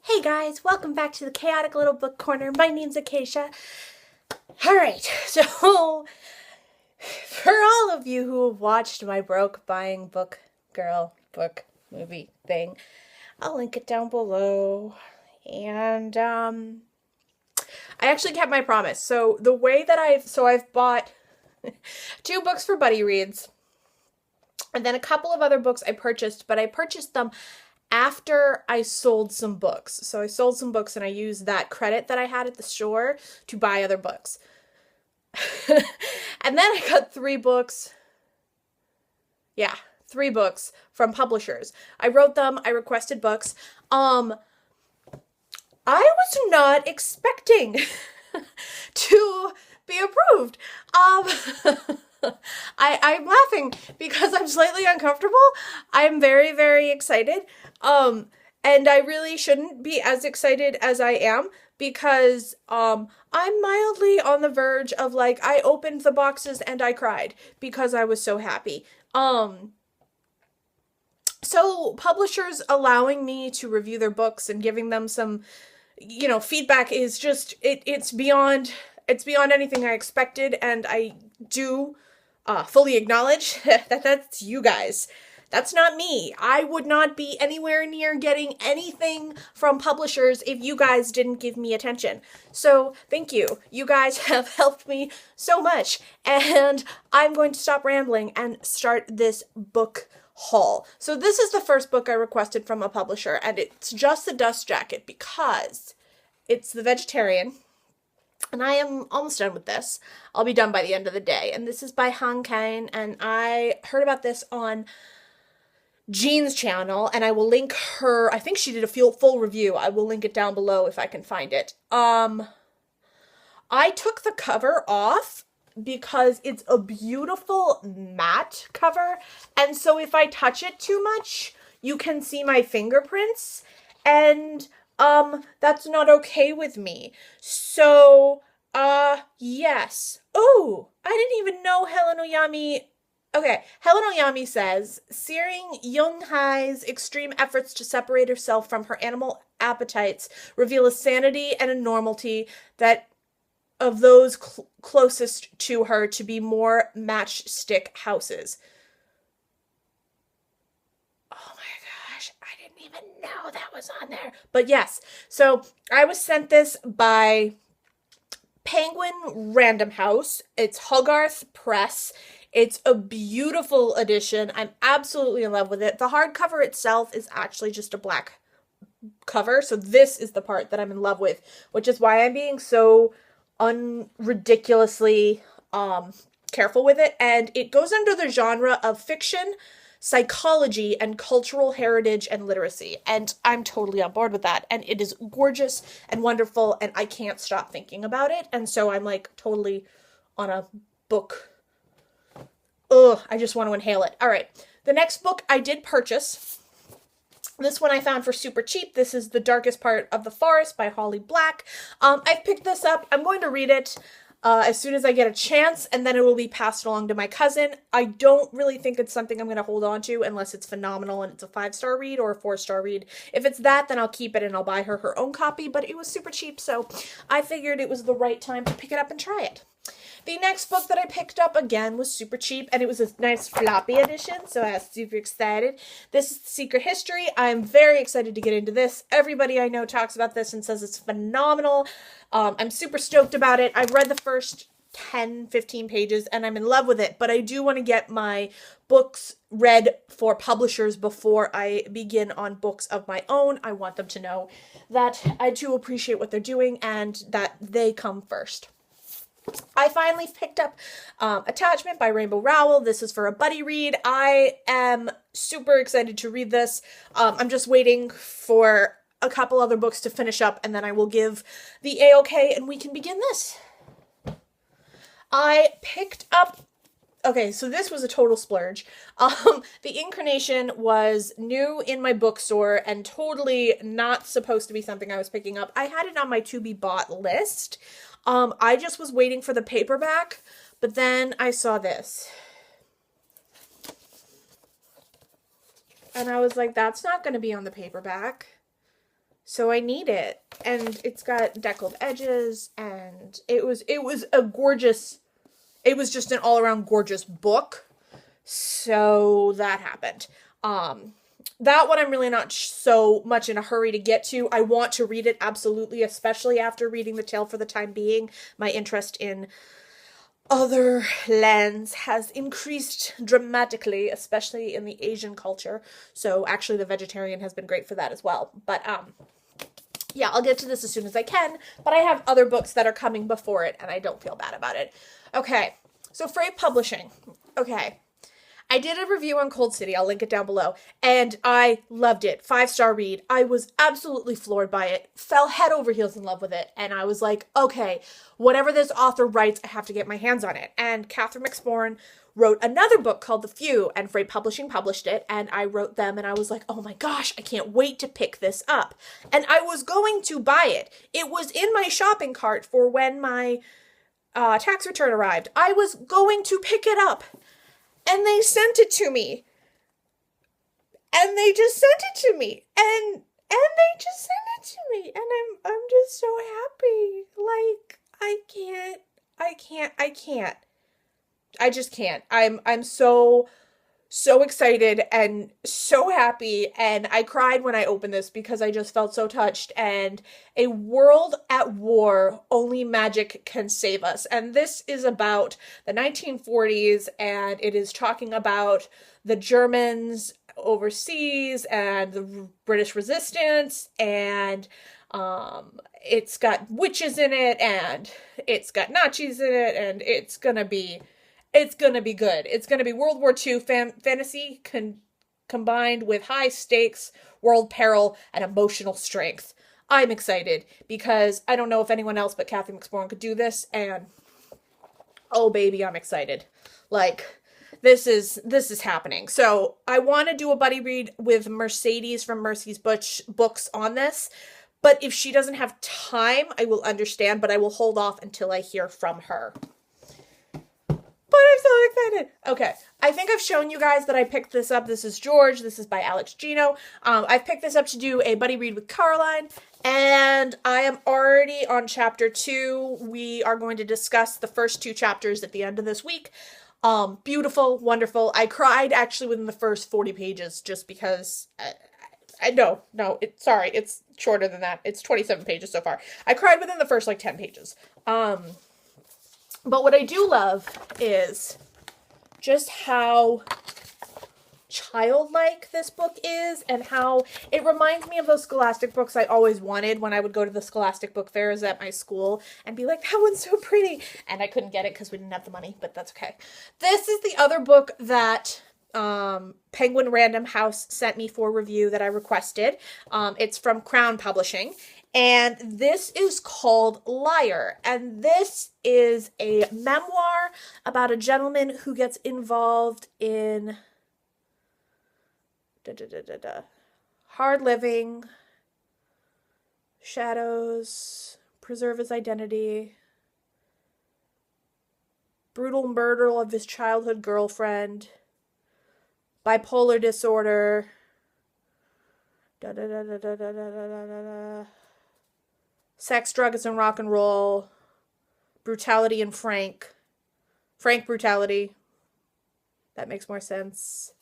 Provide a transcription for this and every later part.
Hey guys, welcome back to the Chaotic Little Book Corner. My name's Acacia. Alright, so for all of you who have watched my broke buying book girl book movie thing, I'll link it down below. And I actually kept my promise. So the way that I've bought 2 books for buddy reads, and then a couple of other books I purchased, but I purchased them after I sold some books. So I sold some books and I used that credit that I had at the store to buy other books. And then I got 3 books. Yeah, 3 books from publishers. I wrote them, I requested books. I was not expecting to be approved. I'm laughing because I'm slightly uncomfortable. I'm very, very excited. And I really shouldn't be as excited as I am because, I'm mildly on the verge of I opened the boxes and I cried because I was so happy. So publishers allowing me to review their books and giving them some, feedback is just, it's beyond anything I expected, and I do fully acknowledge that that's you guys. That's not me. I would not be anywhere near getting anything from publishers if you guys didn't give me attention. So thank you. You guys have helped me so much, and I'm going to stop rambling and start this book haul. So this is the first book I requested from a publisher, and it's just the Dust Jacket because it's The Vegetarian. And I am almost done with this. I'll be done by the end of the day. And this is by Han Kane. And I heard about this on Jean's channel. And I will link her. I think she did a full review. I will link it down below if I can find it. I took the cover off because it's a beautiful matte cover. And so if I touch it too much, you can see my fingerprints. And that's not okay with me. So, yes. Oh, I didn't even know Helen Oyami. Okay, Helen Oyami says, searing Young Hai's extreme efforts to separate herself from her animal appetites reveal a sanity and a normality that of those closest to her to be more matchstick houses. Even know that was on there. But yes, so I was sent this by Penguin Random House. It's Hogarth Press. It's a beautiful edition. I'm absolutely in love with it. The hardcover itself is actually just a black cover, so this is the part that I'm in love with, which is why I'm being so ridiculously careful with it. And it goes under the genre of fiction, psychology, and cultural heritage and literacy. And I'm totally on board with that. And it is gorgeous and wonderful, and I can't stop thinking about it. And so I'm totally on a book. Ugh, I just want to inhale it. All right. The next book I did purchase. This one I found for super cheap. This is The Darkest Part of the Forest by Holly Black. I've picked this up. I'm going to read it as soon as I get a chance, and then it will be passed along to my cousin. I don't really think it's something I'm going to hold on to unless it's phenomenal and it's a 5-star read or a 4-star read. If it's that, then I'll keep it and I'll buy her own copy, but it was super cheap, so I figured it was the right time to pick it up and try it. The next book that I picked up, again, was super cheap, and it was a nice floppy edition, so I was super excited. This is The Secret History. I'm very excited to get into this. Everybody I know talks about this and says it's phenomenal. I'm super stoked about it. I've read the first 10, 15 pages, and I'm in love with it, but I do want to get my books read for publishers before I begin on books of my own. I want them to know that I do appreciate what they're doing and that they come first. I finally picked up Attachment by Rainbow Rowell. This is for a buddy read. I am super excited to read this. I'm just waiting for a couple other books to finish up, and then I will give the A-OK and we can begin this. I picked up, okay, so this was a total splurge. The Incarnation was new in my bookstore and totally not supposed to be something I was picking up. I had it on my to-be-bought list. I just was waiting for the paperback, but then I saw this. And I was like, that's not going to be on the paperback. So I need it. And it's got deckled edges, and it was a gorgeous, it was just an all-around gorgeous book. So that happened. That one I'm really not so much in a hurry to get to. I want to read it, absolutely, especially after reading The Tale for the time being. My interest in other lands has increased dramatically, especially in the Asian culture. So actually The Vegetarian has been great for that as well. But yeah, I'll get to this as soon as I can, but I have other books that are coming before it, and I don't feel bad about it. Okay, so Frey Publishing. Okay, I did a review on Cold City. I'll link it down below. And I loved it. 5-star read. I was absolutely floored by it. Fell head over heels in love with it. And I was like, okay, whatever this author writes, I have to get my hands on it. And Catherine McSporn wrote another book called The Few, and Frey Publishing published it. And I wrote them, and I was like, oh my gosh, I can't wait to pick this up. And I was going to buy it. It was in my shopping cart for when my tax return arrived. I was going to pick it up. And they sent it to me. And they just sent it to me. And they just sent it to me. And I'm just so happy. Like, I just can't. I'm so excited and so happy, and I cried when I opened this because I just felt so touched. And a world at war, only magic can save us. And this is about the 1940s, and it is talking about the Germans overseas and the British resistance, and it's got witches in it, and it's got Nazis in it, and it's gonna be good. It's gonna be World War II fantasy combined with high stakes, world peril, and emotional strength. I'm excited because I don't know if anyone else but Catherine McSporn could do this, and oh baby, I'm excited. Like, this is happening. So I want to do a buddy read with Mercedes from Mercy's Books on this, but if she doesn't have time, I will understand, but I will hold off until I hear from her. But I'm so excited. Okay, I think I've shown you guys that I picked this up. This is George. This is by Alex Gino. I've picked this up to do a buddy read with Caroline, and I am already on chapter 2. We are going to discuss the first 2 chapters at the end of this week. Beautiful, wonderful. I cried actually within the first 40 pages just because it's shorter than that. It's 27 pages so far. I cried within the first 10 pages. But what I do love is just how childlike this book is, and how it reminds me of those Scholastic books I always wanted when I would go to the Scholastic book fairs at my school and be like, that one's so pretty. And I couldn't get it because we didn't have the money, but that's okay. This is the other book that Penguin Random House sent me for review that I requested. It's from Crown Publishing. And this is called Liar. And this is a memoir about a gentleman who gets involved in hard living, shadows, preserve his identity, brutal murder of his childhood girlfriend, bipolar disorder, sex, drugs, and rock and roll, brutality, and Frank brutality. That makes more sense.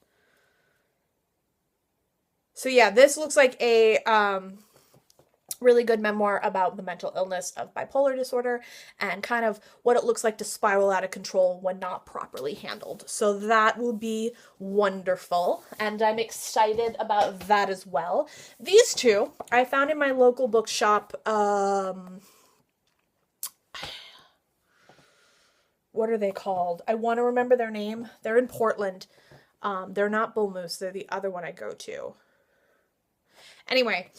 So yeah, this looks like a really good memoir about the mental illness of bipolar disorder and kind of what it looks like to spiral out of control when not properly handled. So that will be wonderful, and I'm excited about that as well. These two I found in my local bookshop. What are they called? I want to remember their name. They're in Portland. They're not Bull Moose. They're the other one I go to. Anyway,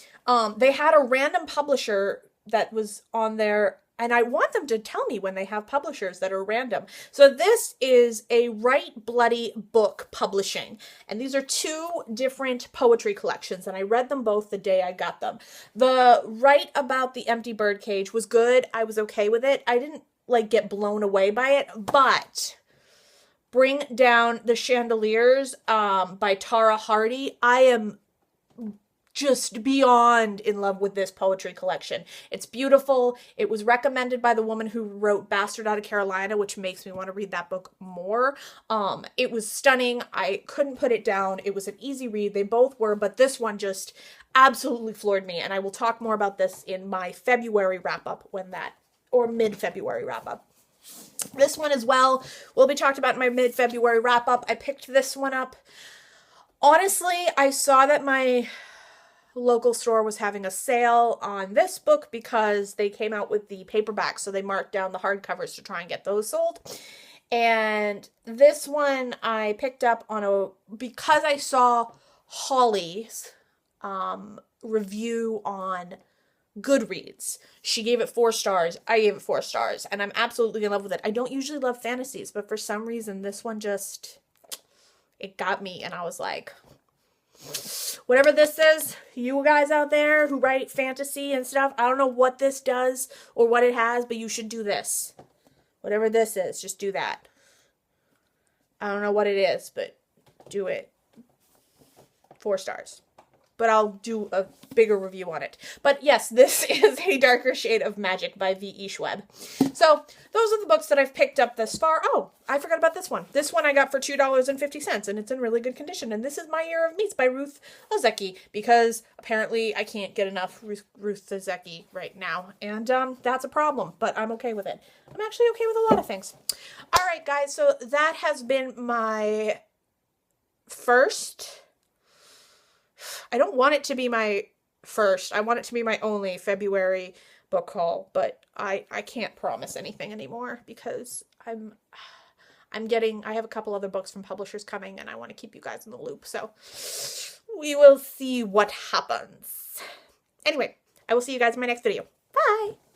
they had a random publisher that was on there, and I want them to tell me when they have publishers that are random. So this is a Write Bloody Book Publishing, and these are 2 different poetry collections, and I read them both the day I got them. The Write About the Empty Birdcage was good. I was okay with it. I didn't get blown away by it, but Bring Down the Chandeliers by Tara Hardy, I am just beyond in love with this poetry collection. It's beautiful. It was recommended by the woman who wrote Bastard Out of Carolina, which makes me want to read that book more. It was stunning. I couldn't put it down. It was an easy read. They both were, but this one just absolutely floored me. And I will talk more about this in my February wrap-up or mid-February wrap-up. This one as well will be talked about in my mid-February wrap-up. I picked this one up. Honestly, I saw that my local store was having a sale on this book because they came out with the paperback, so they marked down the hardcovers to try and get those sold. And this one I picked up because I saw Holly's review on Goodreads. She gave it 4 stars. I gave it 4 stars, and I'm absolutely in love with it. I don't usually love fantasies, but for some reason this one it got me, and I was like, whatever this is, you guys out there who write fantasy and stuff, I don't know what this does or what it has, but you should do this. Whatever this is, just do that. I don't know what it is, but do it. 4 stars. But I'll do a bigger review on it. But yes, this is A Darker Shade of Magic by V.E. Schweb. So those are the books that I've picked up thus far. Oh, I forgot about this one. This one I got for $2.50, and it's in really good condition. And this is My Year of Meats by Ruth Ozeki, because apparently I can't get enough Ruth Ozeki right now. And that's a problem, but I'm okay with it. I'm actually okay with a lot of things. All right, guys, so that has been my first... I don't want it to be my first. I want it to be my only February book haul, but I can't promise anything anymore because I have a couple other books from publishers coming, and I want to keep you guys in the loop. So we will see what happens. Anyway, I will see you guys in my next video. Bye!